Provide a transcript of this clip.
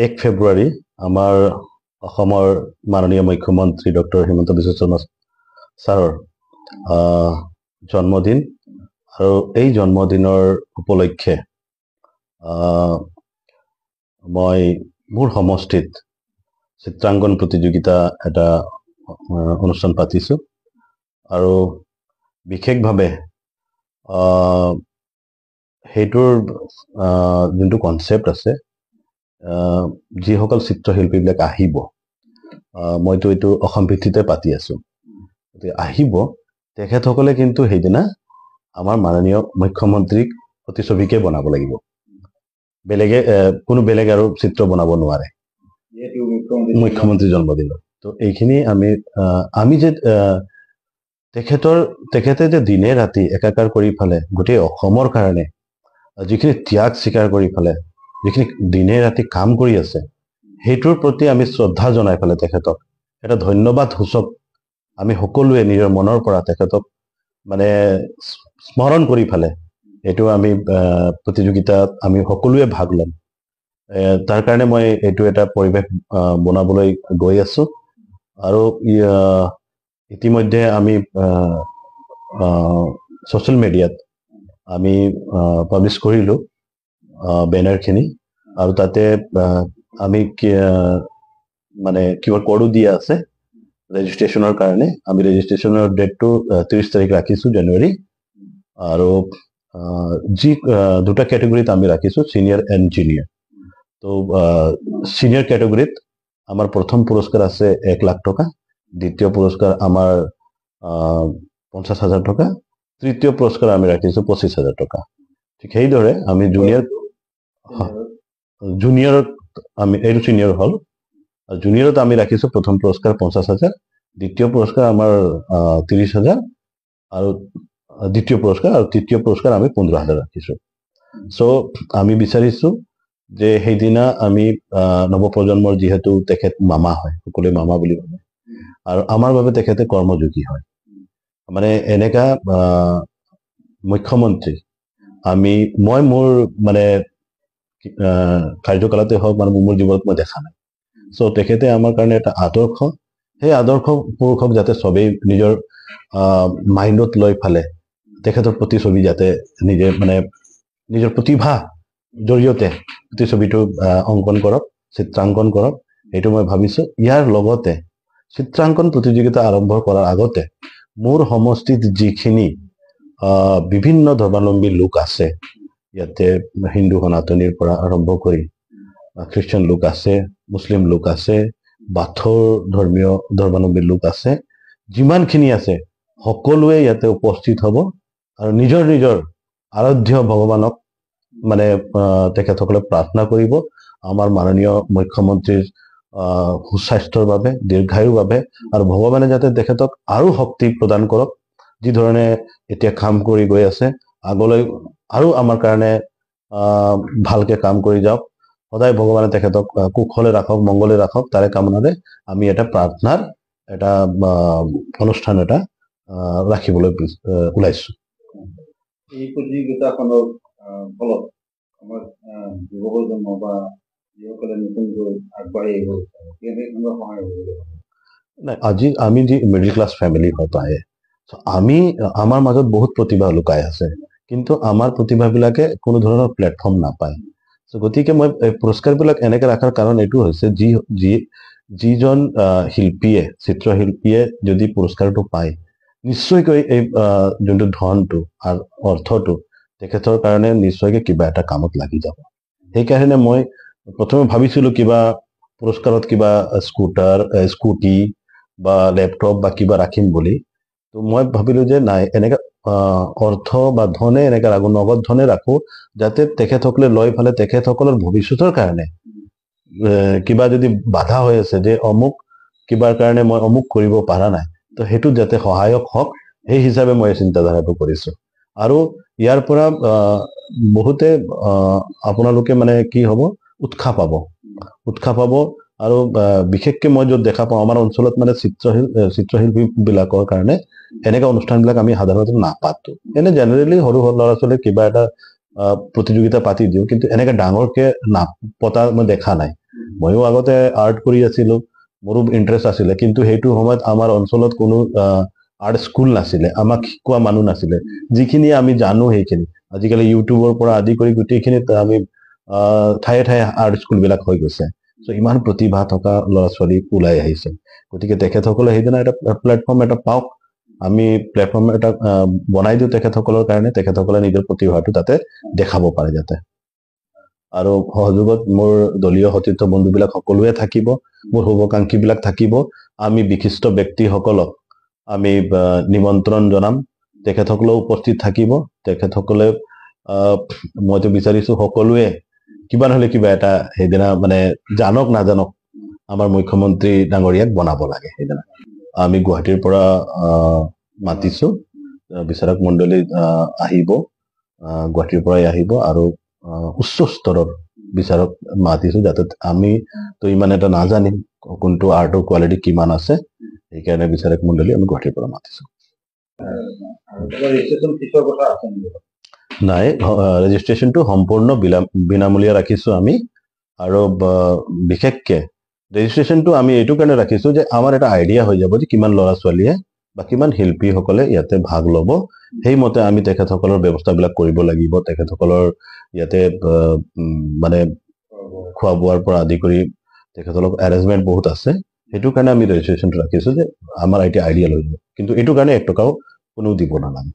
1 ফেব্ৰুৱাৰী আমাৰ অসমৰ মাননীয় মুখ্যমন্ত্ৰী ডক্টৰ হিমন্ত বিশ্ব শৰ্মা ছাৰৰ জন্মদিন আৰু এই জন্মদিনৰ উপলক্ষে মই মোৰ সমষ্টিত চিত্ৰাংকন প্ৰতিযোগিতা এটা অনুষ্ঠান পাতিছো আৰু বিশেষভাৱে সেইটোৰ যোনটো কনসেপ্ট আছে যিসকল চিত্ৰশিল্পীবিলাক আহিব মইতো এইটো অসম ভিত্তিতে পাতি আছো আহিব তেখেতসকলে কিন্তু সেইদিনা আমাৰ মাননীয় মুখ্যমন্ত্ৰীক প্ৰতিছবিকে বনাব লাগিব বেলেগে কোনো বেলেগ আৰু চিত্ৰ বনাব নোৱাৰে মুখ্যমন্ত্ৰী জন্মদিনত তো এইখিনি আমি যে তেখেতে যে দিনে ৰাতি একাকাৰ কৰি ফালে গোটেই অসমৰ কাৰণে যিখিনি ত্যাগ স্বীকাৰ কৰি ফালে যিখিনি দিনে ৰাতি কাম কৰি আছে সেইটোৰ প্ৰতি আমি শ্ৰদ্ধা জনাই ফালে তেখেতক এটা ধন্যবাদ সূচক আমি সকলোৱে নিজৰ মনৰ পৰা তেখেতক মানে স্মৰণ কৰি ফালে এইটো আমি প্ৰতিযোগিতাত আমি সকলোৱে ভাগ ল'ম তাৰ কাৰণে মই এইটো এটা পৰিৱেশ বনাবলৈ গৈ আছো আৰু ইতিমধ্যে আমি সোশ্যাল মিডিয়াত আমি পাব্লিছ কৰিলো বেনাৰখিনি আৰু তাতে আমি মানে কিবা কোডো দিয়া আছে ৰেজিষ্ট্ৰেশ্যনৰ কাৰণে আমি ৰেজিষ্ট্ৰেশ্যনৰ ডেটটো 30 তাৰিখ ৰাখিছো জানুৱাৰী আৰু যি দুটা ক্যাটেগৰীত আমি ৰাখিছো সিনিয়ৰ এণ্ড জুনিয়ৰ তো সিনিয়ৰ ক্যাটেগৰীত আমাৰ প্ৰথম পুৰস্কাৰ আছে 1 লাখ টকা দ্বিতীয় পুৰস্কাৰ আমাৰ 50,000 টকা তৃতীয় পুৰস্কাৰ আমি ৰাখিছো 25,000 টকা ঠিক সেইদৰে আমি জুনিয়ৰত আমি এইটো সিনিয়ৰ হল জুনিয়ৰত আমি ৰাখিছো প্ৰথম পুৰস্কাৰ 50,000 দ্বিতীয় পুৰস্কাৰ আমাৰ 30,000 আৰু দ্বিতীয় পুৰস্কাৰ আৰু তৃতীয় পুৰস্কাৰ আমি 15,000 ৰাখিছো সো আমি বিচাৰিছো যে সেইদিনা আমি নৱপ্ৰজন্মৰ যিহেতু তেখেত মামা হয় সকলোৱে মামা বুলি ভাবে আৰু আমাৰ বাবে তেখেতে কৰ্মযোগী হয় মানে এনেকা মুখ্যমন্ত্ৰী মই মোৰ মানে কাৰ্যকালতে হওক মানে মোৰ জীৱনত মই দেখা নাই সো তেখেতে আমাৰ কাৰণে এটা আদৰ্শ সেই আদৰ্শ পুৰুষক যাতে সবেই নিজৰ মাইণ্ডত লৈ ফালে তেখেতৰ প্ৰতিছবি যাতে নিজে মানে নিজৰ প্ৰতিভা জৰিয়তে প্ৰতিছবিটো অংকন কৰক চিত্ৰাংকন কৰক এইটো মই ভাবিছো ইয়াৰ লগতে চিত্ৰাংকন প্ৰতিযোগিতা আৰম্ভ কৰাৰ আগতে মোৰ সমষ্টিত যিখিনি বিভিন্ন ধৰ্মাৱলম্বী লোক আছে ইয়াতে হিন্দু সনাতনীৰ পৰা আৰম্ভ কৰি খ্ৰীষ্টান লোক আছে মুছলিম লোক আছে বাথৌৰ ধৰ্মাৱলম্বী লোক আছে যিমানখিনি আছে সকলোৱে ইয়াতে উপস্থিত হ'ব আৰু নিজৰ নিজৰ আৰাধ্য ভগৱানক মানে তেখেতসকলে প্ৰাৰ্থনা কৰিব আমাৰ মাননীয় মুখ্যমন্ত্ৰীৰ সুস্বাস্থ্যৰ বাবে দীৰ্ঘায়ুৰ বাবে আৰু ভগৱানে যাতে তেখেতক আৰু শক্তি প্ৰদান কৰক যি ধৰণে এতিয়া কাম কৰি গৈ আছে আগলৈ আৰু আমাৰ কাৰণে ভালকে কাম কৰি যাওক সদায় ভগৱানে তেখেতক কুশলে ৰাখক মংগলে ৰাখক তাৰে কামনাৰে আমি এটা প্ৰাৰ্থনাৰ এটা অনুষ্ঠান এটা ৰাখিবলৈ ওলাইছো এই প্ৰতিযোগিতাখনৰ ফলত আমাৰ যুৱপ্ৰজন্ম বা যিসকলে নতুনকৈ আগবাঢ়ি আহিব কেনেধৰণৰ সহায় হ'ব নাই আজি আমি যি মিডল ক্লাছ ফেমিলি হয় প্ৰায়ে আমাৰ মাজত বহুত প্ৰতিভা লুকাই আছে কিন্তু আমাৰ প্ৰতিভাবিলাকে কোনো ধৰণৰ প্লেটফৰ্ম নাপায় গতিকে মই পুৰস্কাৰবিলাক এনেকে ৰাখাৰ কাৰণ এইটো হৈছে যিজন শিল্পীয়ে চিত্ৰশিল্পীয়ে যদি পুৰস্কাৰটো পায় নিশ্চয়কৈ এই যোনটো ধনটো আৰু অৰ্থটো তেখেতৰ কাৰণে নিশ্চয়কৈ কিবা এটা কামত লাগি যাব সেইকাৰণে মই প্ৰথমে ভাবিছিলো কিবা পুৰস্কাৰত কিবা স্কুটি বা লেপটপ বা কিবা ৰাখিম বুলি তো মই ভাবিলো যে নাই এনেকা অৰ্থ বা ধনে এনেকা ৰাখো নগদ ধনে ৰাখো যাতে তেখেতসকলে লৈ ফালে তেখেতসকলৰ ভৱিষ্যতৰ কাৰণে কিবা যদি বাধা হৈ আছে যে অমুক কিবাৰ কাৰণে মই অমুক কৰিব পৰা নাই তো সেইটো যাতে সহায়ক হওক সেই হিচাপে মই চিন্তাধাৰাটো কৰিছো আৰু ইয়াৰ পৰা বহুতে আপোনালোকে মানে কি হ'ব উৎসাহ পাব আৰু বিশেষকৈ মই য'ত দেখা পাওঁ আমাৰ অঞ্চলত মানে চিত্ৰশিল্পী বিলাকৰ কাৰণে এনেকা অনুষ্ঠানবিলাক আমি সাধাৰণতে নাপাতো এনে জেনেৰেলি সৰু ল'ৰা ছোৱালীক কিবা এটা প্ৰতিযোগিতা পাতি দিওঁ কিন্তু এনেকে ডাঙৰকে পতা মই দেখা নাই ময়ো আগতে আৰ্ট কৰি আছিলো, মোৰো ইণ্টাৰেষ্ট আছিলে, কিন্তু সেইটো সময়ত আমাৰ অঞ্চলত কোনো আৰ্ট স্কুল নাছিলে, আমাক শিকোৱা মানুহ নাছিলে। যিখিনি আমি জানো সেইখিনি আজিকালি ইউটিউবৰ পৰা আদি কৰি গোটেইখিনিত আমি ঠায়ে ঠায়ে আৰ্ট স্কুলবিলাক হৈ গৈছে। চ' ইমান প্ৰতিভা থকা ল'ৰা ছোৱালী ওলাই আহিছে, গতিকে তেখেতসকলে সেইদিনা এটা প্লেটফৰ্ম এটা পাওক, আমি প্লেটফৰ্ম এটা বনাই দিওঁ তেখেতসকলৰ কাৰণে, তেখেতসকলে নিজৰ প্ৰতিভাটো তাতে দেখাব পাৰে যাতে। আৰু সহযোগত মোৰ দলীয় সতীৰ্থ বন্ধুবিলাক সকলোৱে থাকিব, মোৰ শুভাকাংক্ষীবিলাক থাকিব। আমি বিশিষ্ট ব্যক্তিসকলক আমি নিমন্ত্ৰণ জনাম, তেখেতসকলেও উপস্থিত থাকিব। তেখেতসকলে মইতো বিচাৰিছো সকলোৱে কিবা নহলে কিবা এটা সেইদিনা মানে জানক নাজানক আমাৰ মুখ্যমন্ত্ৰী ডাঙৰীয়াক বনাব লাগে। সেইদিনা আমি গুৱাহাটীৰ পৰা মাতিছো, বিচাৰক মণ্ডলী আহিব, গুৱাহাটীৰ পৰাই আহিব, আৰু উচ্চ স্তৰৰ বিচাৰক মাতিছো, যাতে আমি তো ইমান এটা নাজানিম কোনটো আৰ্টৰ কোৱালিটি কিমান আছে, সেইকাৰণে বিচাৰক মণ্ডলী আমি গুৱাহাটীৰ পৰা মাতিছো। নাই, ৰেজিষ্ট্ৰেশ্যনটো সম্পূৰ্ণ বিনামূলীয়া ৰাখিছো আমি। আৰু বিশেষকে ৰেজিষ্ট্ৰেশ্যনটো আমি এইটো কাৰণে ৰাখিছো যে আমাৰ এটা আইডিয়া হৈ যাব যে কিমান ল'ৰা ছোৱালীয়ে বা কিমান শিল্পীসকলে ইয়াতে ভাগ ল'ব। সেইমতে আমি তেখেতসকলৰ ব্যৱস্থাবিলাক কৰিব লাগিব। তেখেতসকলৰ ইয়াতে মানে খোৱা বোৱাৰ পৰা আদি কৰি তেখেতসকলৰ এৰেঞ্জমেণ্ট বহুত আছে। সেইটো কাৰণে আমি ৰেজিষ্ট্ৰেশ্যনটো ৰাখিছো যে আমাৰ এতিয়া আইডিয়া লৈ যাব, কিন্তু এইটো কাৰণে 1 টকাও কোনো দিব নালাগে।